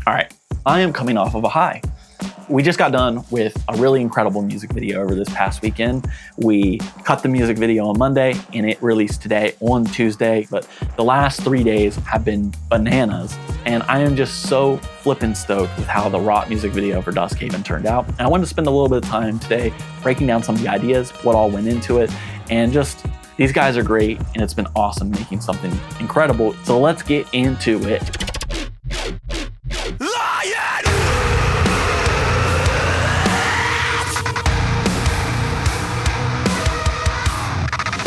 All right, I am coming off of a high. We just got done with a really incredible music video over this past weekend. We cut the music video on Monday and it released today on Tuesday, but the last 3 days have been bananas. And I am just so flippin' stoked with how the Rot music video for Duskhaven turned out. And I wanted to spend a little bit of time today breaking down some of the ideas, what all went into it, and just these guys are great and it's been awesome making something incredible. So let's get into it.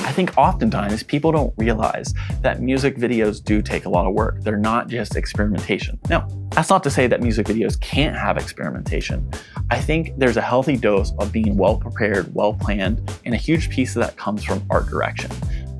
I think oftentimes people don't realize that music videos do take a lot of work. They're not just experimentation. Now, that's not to say that music videos can't have experimentation. I think there's a healthy dose of being well prepared, well planned, and a huge piece of that comes from art direction.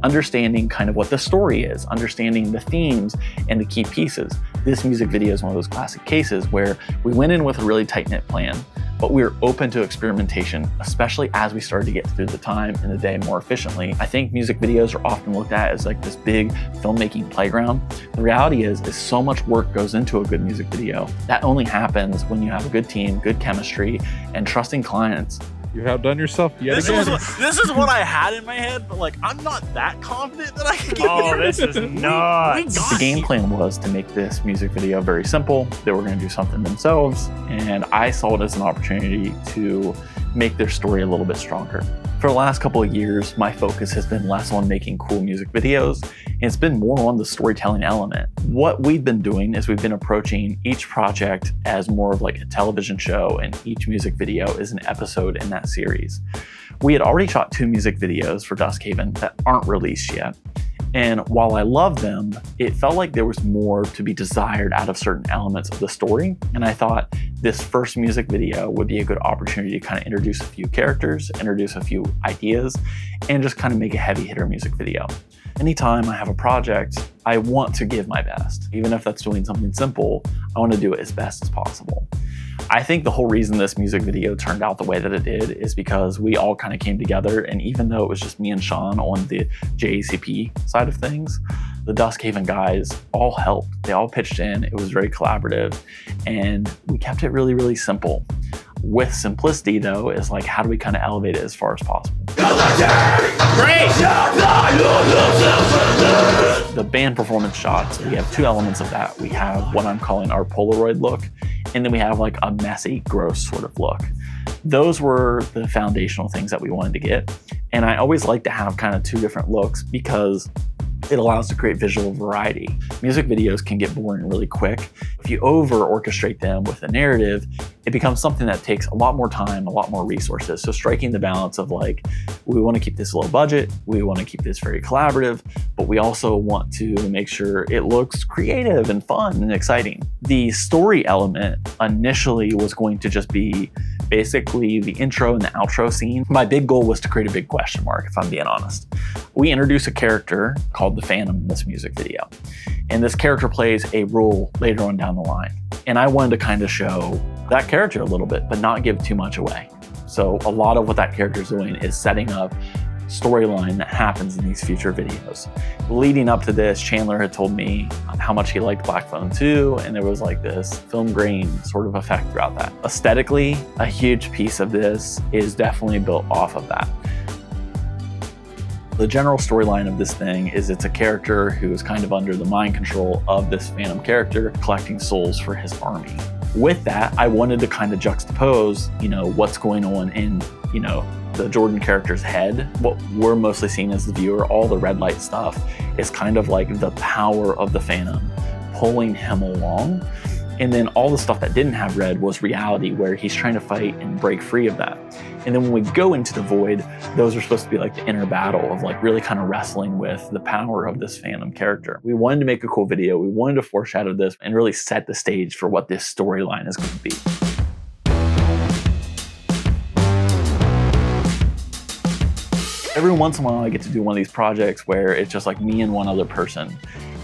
Understanding kind of what the story is, understanding the themes and the key pieces. This music video is one of those classic cases where we went in with a really tight-knit plan, but we were open to experimentation, especially as we started to get through the time and the day more efficiently. I think music videos are often looked at as like this big filmmaking playground. The reality is so much work goes into a good music video. That only happens when you have a good team, good chemistry, and trusting clients. You've outdone yourself yet again. This is what I had in my head, but like I'm not that confident that I can get this is nuts. The game plan was to make this music video very simple. They were going to do something themselves, and I saw it as an opportunity to make their story a little bit stronger. For the last couple of years, my focus has been less on making cool music videos, and it's been more on the storytelling element. What we've been doing is we've been approaching each project as more of like a television show, and each music video is an episode in that series. We had already shot 2 music videos for Duskhaven that aren't released yet. And while I love them, it felt like there was more to be desired out of certain elements of the story. And I thought this first music video would be a good opportunity to kind of introduce a few characters, introduce a few ideas, and just kind of make a heavy hitter music video. Anytime I have a project, I want to give my best. Even if that's doing something simple, I want to do it as best as possible. I think the whole reason this music video turned out the way that it did is because we all kind of came together, and even though it was just me and Sean on the JACP side of things, the Duskhaven guys all helped. They all pitched in. It was very collaborative, and we kept it really, really simple. With simplicity, though, is like, how do we kind of elevate it as far as possible? Great! The band performance shots, we have 2 elements of that. We have what I'm calling our Polaroid look, and then we have like a messy, gross sort of look. Those were the foundational things that we wanted to get. And I always like to have kind of 2 different looks because it allows to create visual variety. Music videos can get boring really quick. If you over-orchestrate them with a narrative, it becomes something that takes a lot more time, a lot more resources. So striking the balance of like, we want to keep this low budget, we want to keep this very collaborative, but we also want to make sure it looks creative and fun and exciting. The story element initially was going to just be basically the intro and the outro scene. My big goal was to create a big question mark, if I'm being honest. We introduce a character called the Phantom in this music video. And this character plays a role later on down the line. And I wanted to kind of show that character a little bit, but not give too much away. So a lot of what that character is doing is setting up storyline that happens in these future videos. Leading up to this, Chandler had told me how much he liked Black Phone 2, and there was like this film grain sort of effect throughout that. Aesthetically, a huge piece of this is definitely built off of that. The general storyline of this thing is it's a character who is kind of under the mind control of this Phantom character, collecting souls for his army. With that, I wanted to kind of juxtapose, what's going on in, the Jordan character's head. What we're mostly seeing as the viewer, all the red light stuff, is kind of like the power of the Phantom pulling him along. And then all the stuff that didn't have red was reality, where he's trying to fight and break free of that. And then when we go into the void, those are supposed to be like the inner battle of like really kind of wrestling with the power of this Phantom character. We wanted to make a cool video. We wanted to foreshadow this and really set the stage for what this storyline is going to be. Every once in a while, I get to do one of these projects where it's just like me and one other person.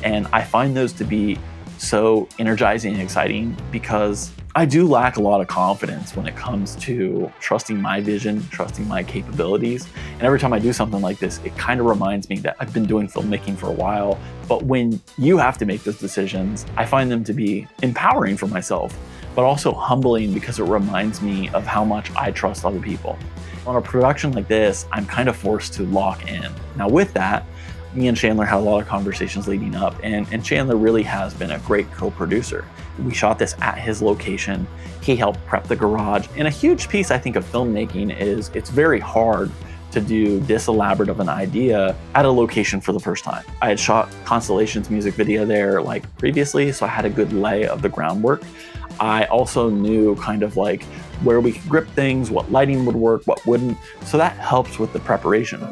And I find those to be so energizing and exciting because I do lack a lot of confidence when it comes to trusting my vision, trusting my capabilities. And every time I do something like this, it kind of reminds me that I've been doing filmmaking for a while. But when you have to make those decisions, I find them to be empowering for myself, but also humbling because it reminds me of how much I trust other people. On a production like this, I'm kind of forced to lock in. Now with that, me and Chandler had a lot of conversations leading up, and Chandler really has been a great co-producer. We shot this at his location. He helped prep the garage. And a huge piece, I think, of filmmaking is it's very hard to do this elaborate of an idea at a location for the first time. I had shot Constellation's music video there like previously, so I had a good lay of the groundwork. I also knew kind of like where we could grip things, what lighting would work, what wouldn't. So that helps with the preparation.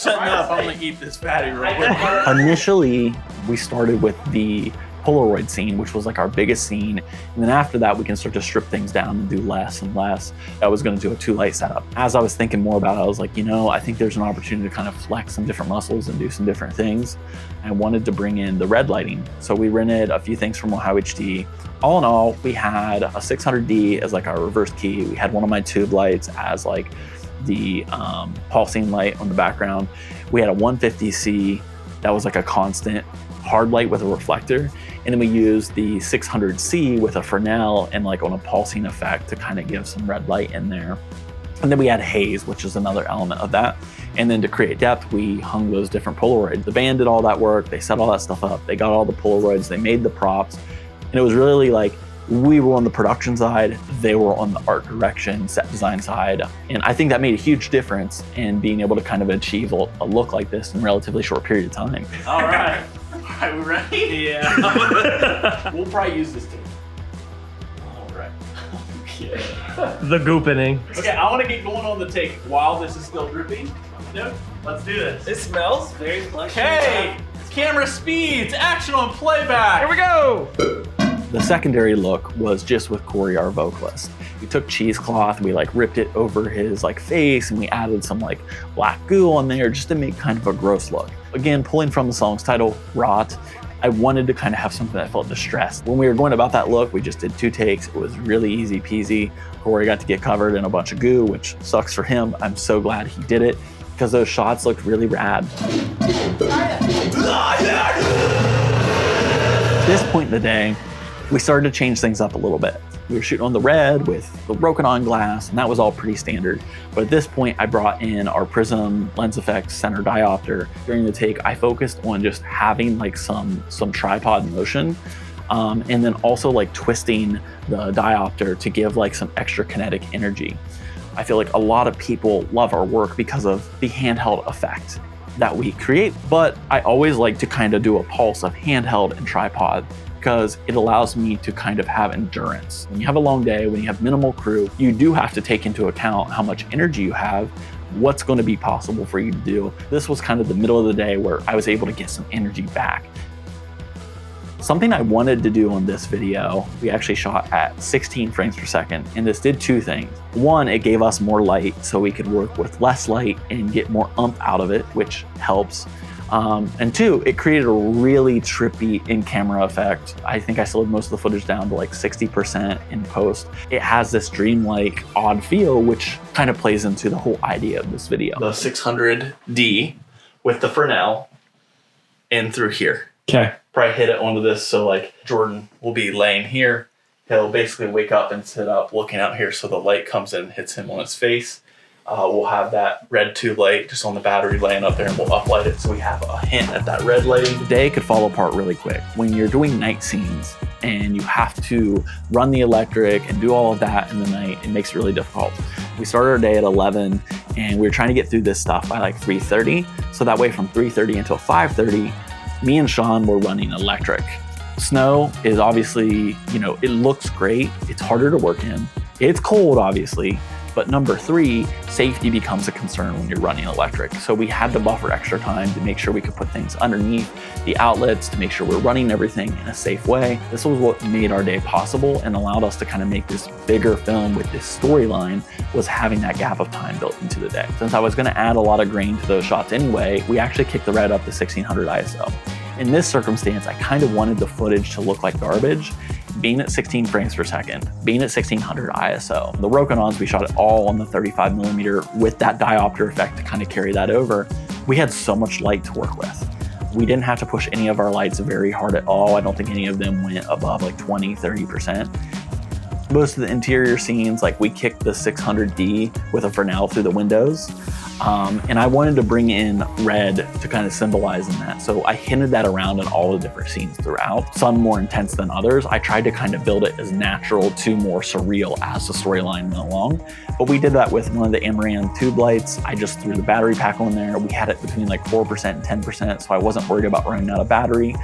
I'm gonna eat this patty real quick. Initially, we started with the Polaroid scene, which was like our biggest scene. And then after that, we can start to strip things down and do less and less. I was gonna do a 2-light setup. As I was thinking more about it, I was like, you know, I think there's an opportunity to kind of flex some different muscles and do some different things. I wanted to bring in the red lighting. So we rented a few things from Ohio HD. All in all, we had a 600D as like our reverse key. We had one of my tube lights as like the pulsing light on the background. We had a 150C that was like a constant hard light with a reflector, and then we used the 600C with a Fresnel and like on a pulsing effect to kind of give some red light in there. And then we had haze, which is another element of that. And then to create depth, we hung those different Polaroids. The band did all that work, they set all that stuff up, they got all the Polaroids, they made the props, and it was really like we were on the production side, they were on the art direction, set design side. And I think that made a huge difference in being able to kind of achieve a look like this in a relatively short period of time. All right. Are we ready? Yeah. We'll probably use this too. All right. Okay. The goopening. Okay, I want to get going on the take while this is still dripping. Yep. Let's do this. It smells very flesh. Okay. Camera speeds. Action on playback. Here we go. The secondary look was just with Corey, our vocalist. We took cheesecloth, we like ripped it over his like face, and we added some like black goo on there just to make kind of a gross look. Again, pulling from the song's title, Rot, I wanted to kind of have something that felt distressed. When we were going about that look, we just did 2 takes. It was really easy peasy. Corey got to get covered in a bunch of goo, which sucks for him. I'm so glad he did it because those shots looked really rad. At this point in the day, we started to change things up a little bit. We were shooting on the red with the broken on glass, and that was all pretty standard. But at this point, I brought in our Prism Lens Effects center diopter. During the take, I focused on just having like some tripod motion, and then also like twisting the diopter to give like some extra kinetic energy. I feel like a lot of people love our work because of the handheld effect that we create, but I always like to kind of do a pulse of handheld and tripod, because it allows me to kind of have endurance. When you have a long day, when you have minimal crew, you do have to take into account how much energy you have, what's going to be possible for you to do. This was kind of the middle of the day where I was able to get some energy back. Something I wanted to do on this video, we actually shot at 16 frames per second, and this did 2 things. One, it gave us more light so we could work with less light and get more oomph out of it, which helps. And 2, it created a really trippy in-camera effect. I think I slowed most of the footage down to like 60% in post. It has this dreamlike, odd feel, which kind of plays into the whole idea of this video. The 600D with the Fresnel in through here. Okay. Probably hit it onto this, so like Jordan will be laying here. He'll basically wake up and sit up looking out here, so the light comes in and hits him on his face. We'll have that red tube light just on the battery laying up there, and we'll uplight it so we have a hint at that red lighting. The day could fall apart really quick. When you're doing night scenes and you have to run the electric and do all of that in the night, it makes it really difficult. We started our day at 11 and we were trying to get through this stuff by like 3:30. So that way from 3:30 until 5:30, me and Sean were running electric. Snow is obviously, you know, it looks great. It's harder to work in. It's cold, obviously. But number 3, safety becomes a concern when you're running electric. So we had to buffer extra time to make sure we could put things underneath the outlets to make sure we're running everything in a safe way. This was what made our day possible and allowed us to kind of make this bigger film with this storyline, was having that gap of time built into the day. Since I was gonna add a lot of grain to those shots anyway, we actually kicked the red up to 1600 ISO. In this circumstance, I kind of wanted the footage to look like garbage, being at 16 frames per second, being at 1600 ISO. The Rokinons, we shot it all on the 35mm with that diopter effect to kind of carry that over. We had so much light to work with. We didn't have to push any of our lights very hard at all. I don't think any of them went above like 20, 30%. Most of the interior scenes, like we kicked the 600D with a Fresnel through the windows. And I wanted to bring in red to kind of symbolize in that. So I hinted that around in all the different scenes throughout, some more intense than others. I tried to kind of build it as natural to more surreal as the storyline went along. But we did that with one of the Emerick tube lights. I just threw the battery pack on there. We had it between like 4% and 10%, so I wasn't worried about running out of battery.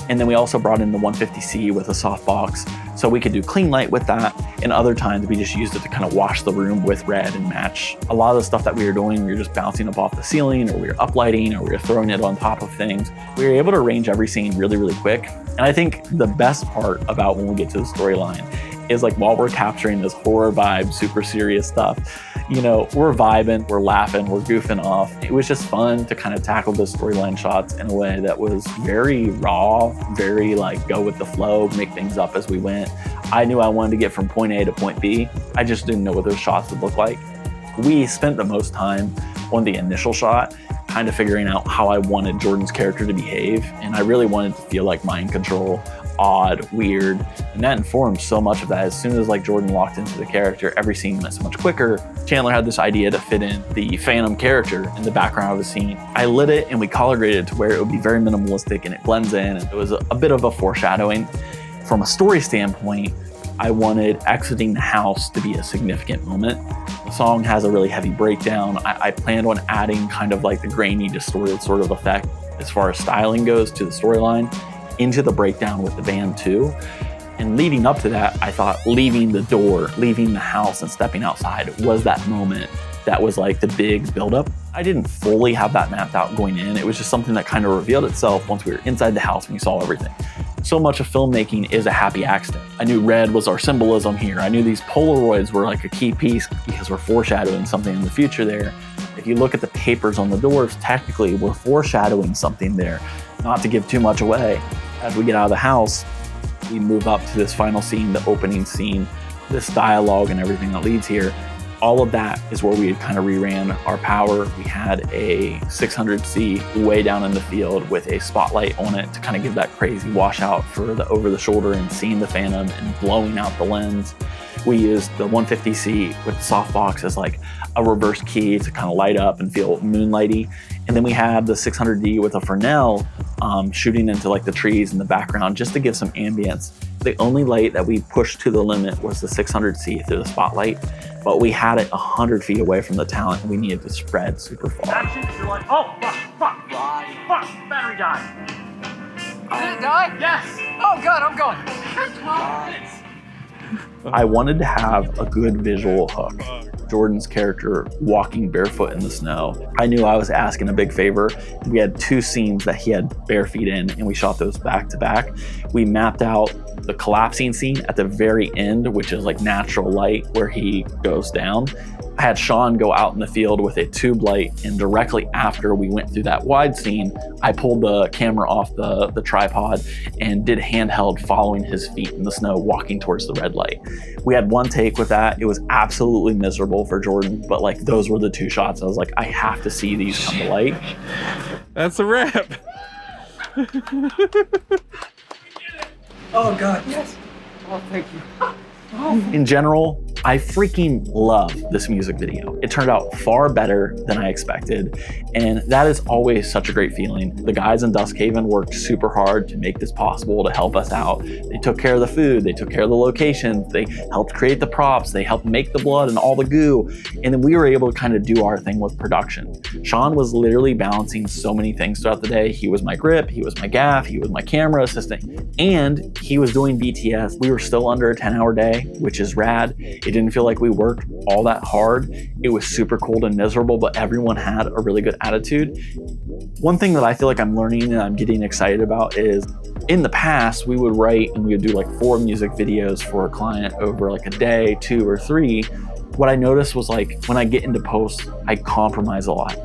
And then we also brought in the 150C with a softbox, so we could do clean light with that. And other times we just used it to kind of wash the room with red and match. A lot of the stuff that we were doing, we were just bouncing up off the ceiling, or we were uplighting, or we were throwing it on top of things. We were able to arrange every scene really, really quick. And I think the best part about when we get to the storyline is like while we're capturing this horror vibe, super serious stuff, you know, we're vibing, we're laughing, we're goofing off. It was just fun to kind of tackle the storyline shots in a way that was very raw, very like go with the flow, make things up as we went. I knew I wanted to get from point A to point B. I just didn't know what those shots would look like. We spent the most time on the initial shot, kind of figuring out how I wanted Jordan's character to behave. And I really wanted to feel like mind control, odd, weird, and that informed so much of that. As soon as like Jordan locked into the character, every scene went so much quicker. Chandler had this idea to fit in the Phantom character in the background of the scene. I lit it and we color graded to where it would be very minimalistic and it blends in, and it was a bit of a foreshadowing. From a story standpoint, I wanted exiting the house to be a significant moment. The song has a really heavy breakdown. I planned on adding kind of like the grainy, distorted sort of effect as far as styling goes to the storyline into the breakdown with the band too. And leading up to that, I thought leaving the door, leaving the house and stepping outside was that moment that was like the big buildup. I didn't fully have that mapped out going in. It was just something that kind of revealed itself once we were inside the house and we saw everything. So much of filmmaking is a happy accident. I knew red was our symbolism here. I knew these Polaroids were like a key piece because we're foreshadowing something in the future there. If you look at the papers on the doors, technically we're foreshadowing something there. Not to give too much away. As we get out of the house, we move up to this final scene, the opening scene, this dialogue and everything that leads here. All of that is where we had kind of reran our power. We had a 600C way down in the field with a spotlight on it to kind of give that crazy washout for the over the shoulder and seeing the Phantom and blowing out the lens. We used the 150C with the softbox as like a reverse key to kind of light up and feel moonlighty. And then we had the 600D with a Fresnel shooting into like the trees in the background just to give some ambience. The only light that we pushed to the limit was the 600C through the spotlight, but we had it 100 feet away from the talent and we needed to spread super far. Action, you're like, oh, fuck, battery died. Did it die? Yes. Oh, good, I'm going. I wanted to have a good visual hook. Jordan's character walking barefoot in the snow. I knew I was asking a big favor. We had two scenes that he had bare feet in and we shot those back to back. We mapped out the collapsing scene at the very end, which is like natural light where he goes down. I had Sean go out in the field with a tube light, and directly after we went through that wide scene, I pulled the camera off the tripod and did handheld following his feet in the snow, walking towards the red light. We had one take with that. It was absolutely miserable for Jordan, but like those were the two shots. I was like, I have to see these come to light. That's a wrap. Oh, God, yes. Oh, thank you. In general, I freaking love this music video. It turned out far better than I expected, and that is always such a great feeling. The guys in Duskhaven worked super hard to make this possible, to help us out. They took care of the food, they took care of the locations, they helped create the props, they helped make the blood and all the goo, and then we were able to kind of do our thing with production. Sean was literally balancing so many things throughout the day. He was my grip, he was my gaff, he was my camera assistant, and he was doing BTS. We were still under a 10-hour day, which is rad. It didn't feel like we worked all that hard. It was super cold and miserable, but everyone had a really good attitude. One thing that I feel like I'm learning and I'm getting excited about is in the past, we would write and we would do like 4 music videos for a client over like a day, 2 or 3. What I noticed was like when I get into post, I compromise a lot.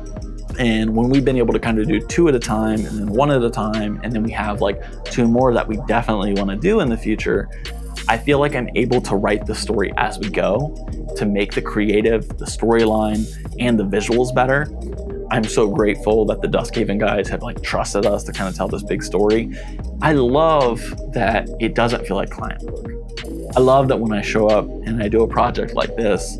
And when we've been able to kind of do 2 at a time and then 1 at a time, and then we have like 2 more that we definitely want to do in the future, I feel like I'm able to write the story as we go to make the creative, the storyline, and the visuals better. I'm so grateful that the Duskhaven guys have like trusted us to kind of tell this big story. I love that it doesn't feel like client work. I love that when I show up and I do a project like this,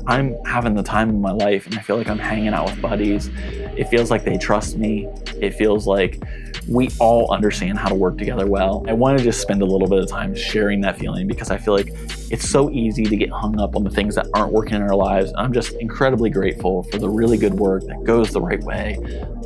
I'm having the time of my life and I feel like I'm hanging out with buddies. It feels like they trust me. It feels like we all understand how to work together well. I want to just spend a little bit of time sharing that feeling because I feel like it's so easy to get hung up on the things that aren't working in our lives. I'm just incredibly grateful for the really good work that goes the right way.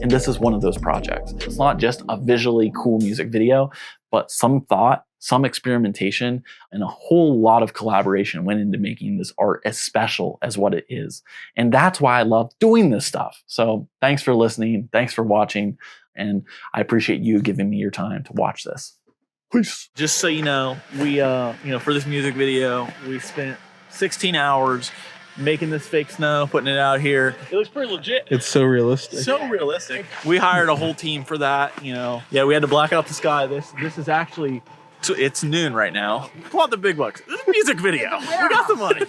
And this is one of those projects. It's not just a visually cool music video, but some thought, some experimentation, and a whole lot of collaboration went into making this art as special as what it is. And that's why I love doing this stuff. So thanks for listening. Thanks for watching. And I appreciate you giving me your time to watch this. Peace. Just so you know, we, for this music video, we spent 16 hours making this fake snow, putting it out here. It looks pretty legit. It's so realistic. So realistic. We hired a whole team for that, Yeah, we had to black out the sky. This is actually, it's noon right now. Come on, the big bucks. This is a music video. We got the money.